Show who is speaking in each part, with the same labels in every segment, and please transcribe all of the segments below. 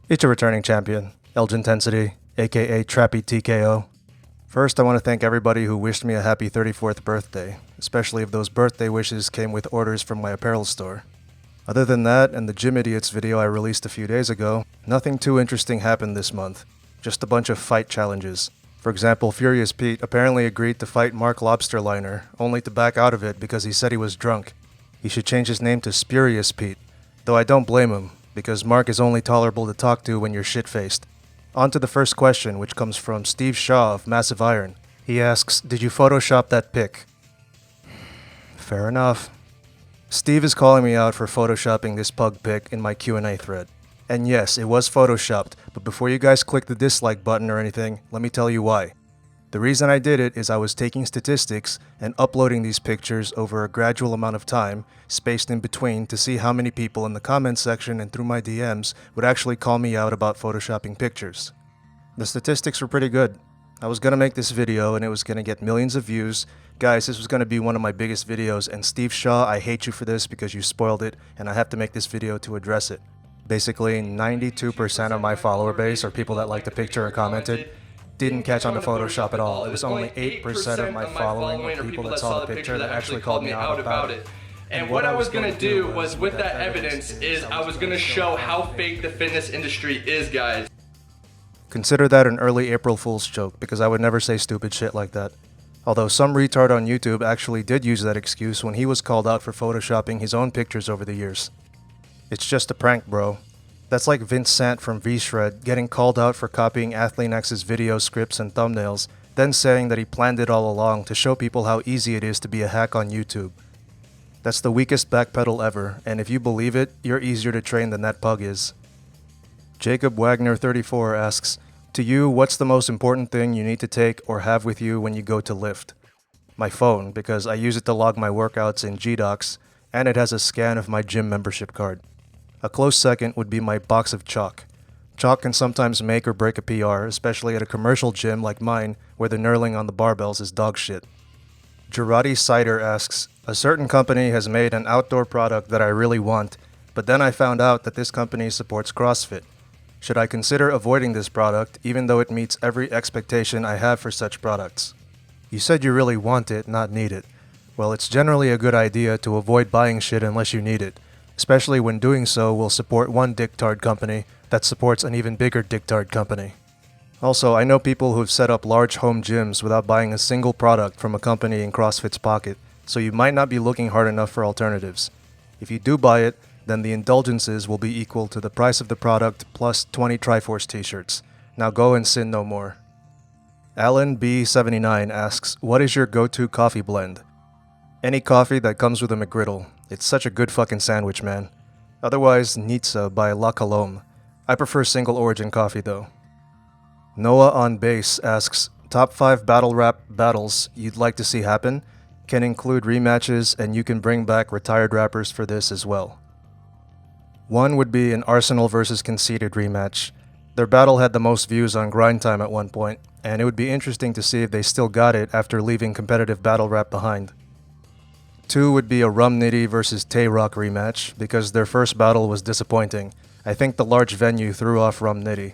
Speaker 1: It's a returning champion, Elgintensity, aka Trappy TKO. First, I want to thank everybody who wished me a happy 34th birthday, especially if those birthday wishes came with orders from my apparel store. Other than that, and the Gym Idiots video I released a few days ago, nothing too interesting happened this month. Just a bunch of fight challenges. For example, Furious Pete apparently agreed to fight Mark Lobsterliner, only to back out of it because he said he was drunk. He should change his name to Spurious Pete, though I don't blame him, because Mark is only tolerable to talk to when you're shit-faced. On to the first question, which comes from Steve Shaw of Massive Iron. He asks, did you Photoshop that pic? Fair enough. Steve is calling me out for photoshopping this pug pic in my Q&A thread. And yes, it was photoshopped, but before you guys click the dislike button or anything, let me tell you why. The reason I did it is I was taking statistics and uploading these pictures over a gradual amount of time, spaced in between, to see how many people in the comments section and through my DMs would actually call me out about photoshopping pictures. The statistics were pretty good. I was gonna make this video and it was gonna get millions of views. Guys, this was gonna be one of my biggest videos, and Steve Shaw, I hate you for this because you spoiled it, and I have to make this video to address it. Basically, 92% of my follower base, or people that liked the picture or commented, didn't catch on to Photoshop at all. It was only 8% of my following of people that saw the picture that actually called me out about it.
Speaker 2: And what I was gonna do was, with that evidence, is I was gonna show how fake the fitness industry is, guys.
Speaker 1: Consider that an early April Fool's joke, because I would never say stupid shit like that. Although some retard on YouTube actually did use that excuse when he was called out for photoshopping his own pictures over the years. It's just a prank, bro. That's like Vince Sant from V-Shred getting called out for copying Athleanex's video scripts and thumbnails, then saying that he planned it all along to show people how easy it is to be a hack on YouTube. That's the weakest backpedal ever, and if you believe it, you're easier to train than that pug is. Jacob Wagner 34 asks, to you, what's the most important thing you need to take or have with you when you go to lift? My phone, because I use it to log my workouts in G-Docs, and it has a scan of my gym membership card. A close second would be my box of chalk. Chalk can sometimes make or break a PR, especially at a commercial gym like mine, where the knurling on the barbells is dog shit. Girardi Cider asks, a certain company has made an outdoor product that I really want, but then I found out that this company supports CrossFit. Should I consider avoiding this product, even though it meets every expectation I have for such products? You said you really want it, not need it. Well, it's generally a good idea to avoid buying shit unless you need it, especially when doing so will support one dictard company that supports an even bigger dictard company. Also, I know people who've set up large home gyms without buying a single product from a company in CrossFit's pocket, so you might not be looking hard enough for alternatives. If you do buy it, then the indulgences will be equal to the price of the product plus 20 Triforce t-shirts. Now go and sin no more. Alan B79 asks, what is your go-to coffee blend? Any coffee that comes with a McGriddle. It's such a good fucking sandwich, man. Otherwise, Nizza by La Colombe. I prefer single origin coffee though. Noah on Base asks, top 5 battle rap battles you'd like to see happen? Can include rematches, and you can bring back retired rappers for this as well. One would be an Arsenal vs Conceited rematch. Their battle had the most views on Grind Time at one point, and it would be interesting to see if they still got it after leaving competitive battle rap behind. 2 would be a Rum Nitty vs Tay Rock rematch, because their first battle was disappointing. I think the large venue threw off Rum Nitty.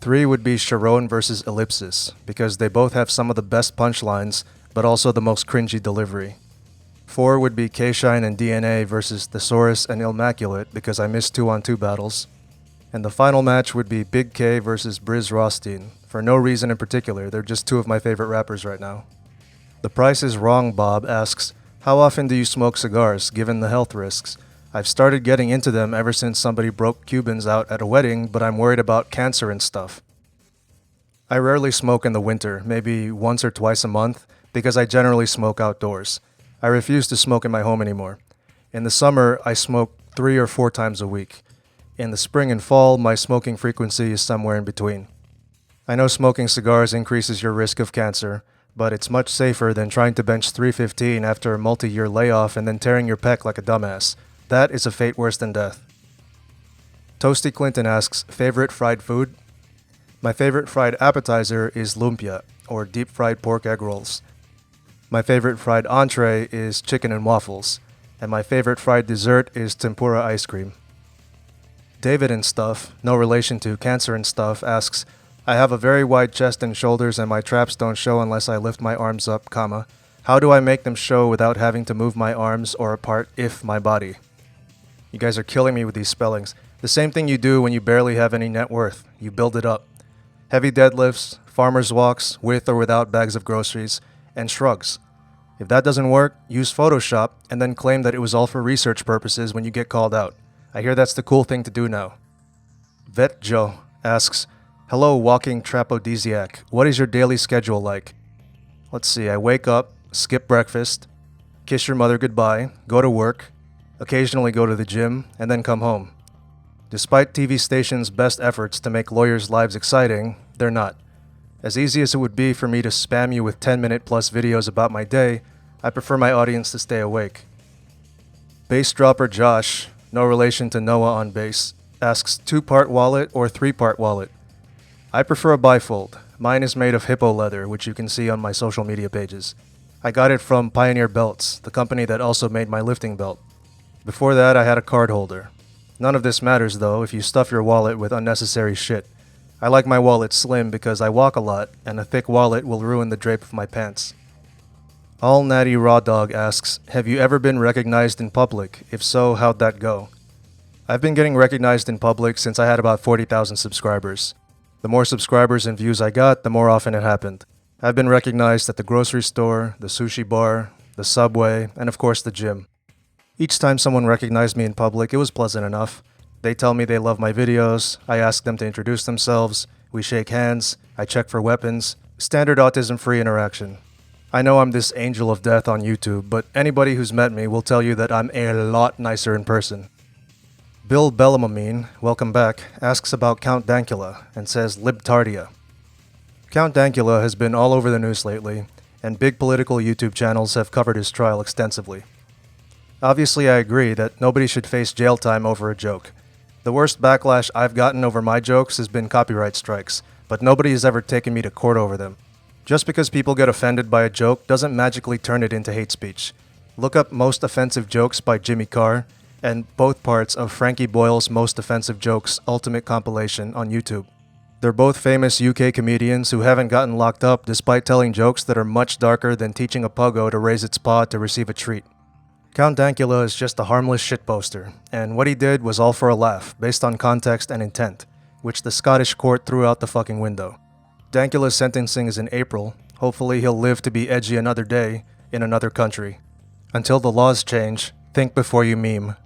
Speaker 1: 3 would be Sharon vs Ellipsis, because they both have some of the best punchlines, but also the most cringy delivery. 4 would be K-Shine and DNA versus Thesaurus and Immaculate, because I missed 2-on-2 battles. And the final match would be Big K versus Briz Rothstein. For no reason in particular, they're just 2 of my favorite rappers right now. The Price is Wrong Bob asks, how often do you smoke cigars, given the health risks? I've started getting into them ever since somebody broke Cubans out at a wedding, but I'm worried about cancer and stuff. I rarely smoke in the winter, maybe once or twice a month, because I generally smoke outdoors. I refuse to smoke in my home anymore. In the summer, I smoke 3 or 4 times a week. In the spring and fall, my smoking frequency is somewhere in between. I know smoking cigars increases your risk of cancer, but it's much safer than trying to bench 315 after a multi-year layoff and then tearing your pec like a dumbass. That is a fate worse than death. Toasty Clinton asks, favorite fried food? My favorite fried appetizer is lumpia, or deep fried pork egg rolls. My favorite fried entree is chicken and waffles, and my favorite fried dessert is tempura ice cream. David and Stuff, no relation to Cancer and Stuff, asks, I have a very wide chest and shoulders and my traps don't show unless I lift my arms up, comma. How do I make them show without having to move my arms or apart if my body? You guys are killing me with these spellings. The same thing you do when you barely have any net worth. You build it up. Heavy deadlifts, farmer's walks, with or without bags of groceries, and shrugs. If that doesn't work, use Photoshop and then claim that it was all for research purposes when you get called out. I hear that's the cool thing to do now. Vet Joe asks, Hello, walking trapodisiac. What is your daily schedule like? Let's see, I wake up, skip breakfast, kiss your mother goodbye, go to work, occasionally go to the gym, and then come home. Despite TV stations' best efforts to make lawyers' lives exciting, they're not. As easy as it would be for me to spam you with 10-minute plus videos about my day, I prefer my audience to stay awake. Bass dropper Josh, no relation to Noah on bass, asks 2-part wallet or 3-part wallet. I prefer a bifold. Mine is made of hippo leather, which you can see on my social media pages. I got it from Pioneer Belts, the company that also made my lifting belt. Before that, I had a card holder. None of this matters though if you stuff your wallet with unnecessary shit. I like my wallet slim because I walk a lot, and a thick wallet will ruin the drape of my pants. All Natty Raw Dog asks, Have you ever been recognized in public? If so, how'd that go? I've been getting recognized in public since I had about 40,000 subscribers. The more subscribers and views I got, the more often it happened. I've been recognized at the grocery store, the sushi bar, the subway, and of course the gym. Each time someone recognized me in public, it was pleasant enough. They tell me they love my videos, I ask them to introduce themselves, we shake hands, I check for weapons, standard autism-free interaction. I know I'm this angel of death on YouTube, but anybody who's met me will tell you that I'm a lot nicer in person. Bill Bellamamine, welcome back, asks about Count Dankula and says Libtardia. Count Dankula has been all over the news lately, and big political YouTube channels have covered his trial extensively. Obviously, I agree that nobody should face jail time over a joke. The worst backlash I've gotten over my jokes has been copyright strikes, but nobody has ever taken me to court over them. Just because people get offended by a joke doesn't magically turn it into hate speech. Look up Most Offensive Jokes by Jimmy Carr, and both parts of Frankie Boyle's Most Offensive Jokes Ultimate Compilation on YouTube. They're both famous UK comedians who haven't gotten locked up despite telling jokes that are much darker than teaching a puggo to raise its paw to receive a treat. Count Dankula is just a harmless shitposter, and what he did was all for a laugh, based on context and intent, which the Scottish court threw out the fucking window. Dankula's sentencing is in April. Hopefully he'll live to be edgy another day, in another country. Until the laws change, think before you meme.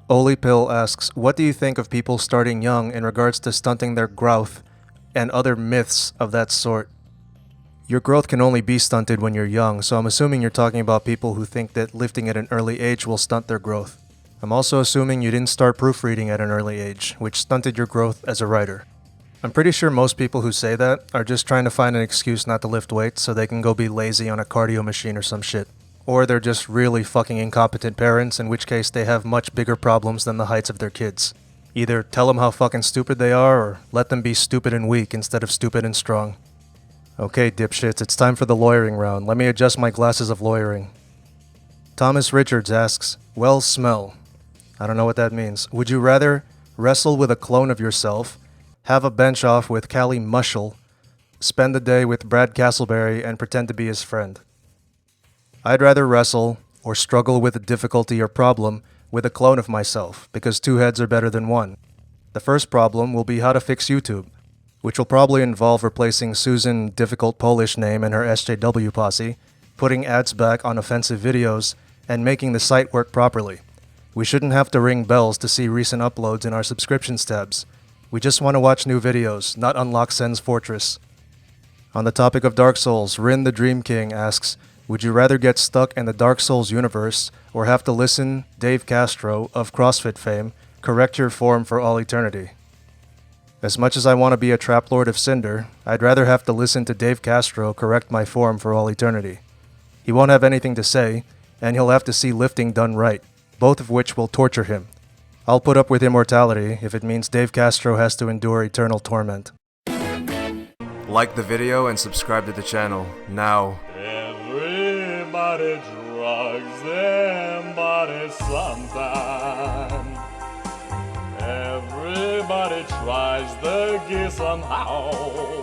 Speaker 1: Oli Pill asks, what do you think of people starting young in regards to stunting their growth and other myths of that sort? Your growth can only be stunted when you're young, so I'm assuming you're talking about people who think that lifting at an early age will stunt their growth. I'm also assuming you didn't start proofreading at an early age, which stunted your growth as a writer. I'm pretty sure most people who say that are just trying to find an excuse not to lift weights so they can go be lazy on a cardio machine or some shit. Or they're just really fucking incompetent parents, in which case they have much bigger problems than the heights of their kids. Either tell them how fucking stupid they are, or let them be stupid and weak instead of stupid and strong. Okay, dipshits, it's time for the lawyering round. Let me adjust my glasses of lawyering. Thomas Richards asks, well, smell. I don't know what that means. Would you rather wrestle with a clone of yourself, have a bench off with Callie Mushel, spend the day with Brad Castleberry, and pretend to be his friend? I'd rather wrestle, or struggle with a difficulty or problem, with a clone of myself, because 2 heads are better than 1. The first problem will be how to fix YouTube, which will probably involve replacing Susan difficult Polish name and her SJW posse, putting ads back on offensive videos, and making the site work properly. We shouldn't have to ring bells to see recent uploads in our subscriptions tabs. We just want to watch new videos, not unlock Sen's Fortress. On the topic of Dark Souls, Rin the Dream King asks, would you rather get stuck in the Dark Souls universe or have to listen Dave Castro of CrossFit fame correct your form for all eternity? As much as I want to be a trap lord of Cinder, I'd rather have to listen to Dave Castro correct my form for all eternity. He won't have anything to say, and he'll have to see lifting done right, both of which will torture him. I'll put up with immortality if it means Dave Castro has to endure eternal torment. Like the video and subscribe to the channel, now.
Speaker 3: Everybody drugs them bodies sometime. Every Everybody tries the gear somehow.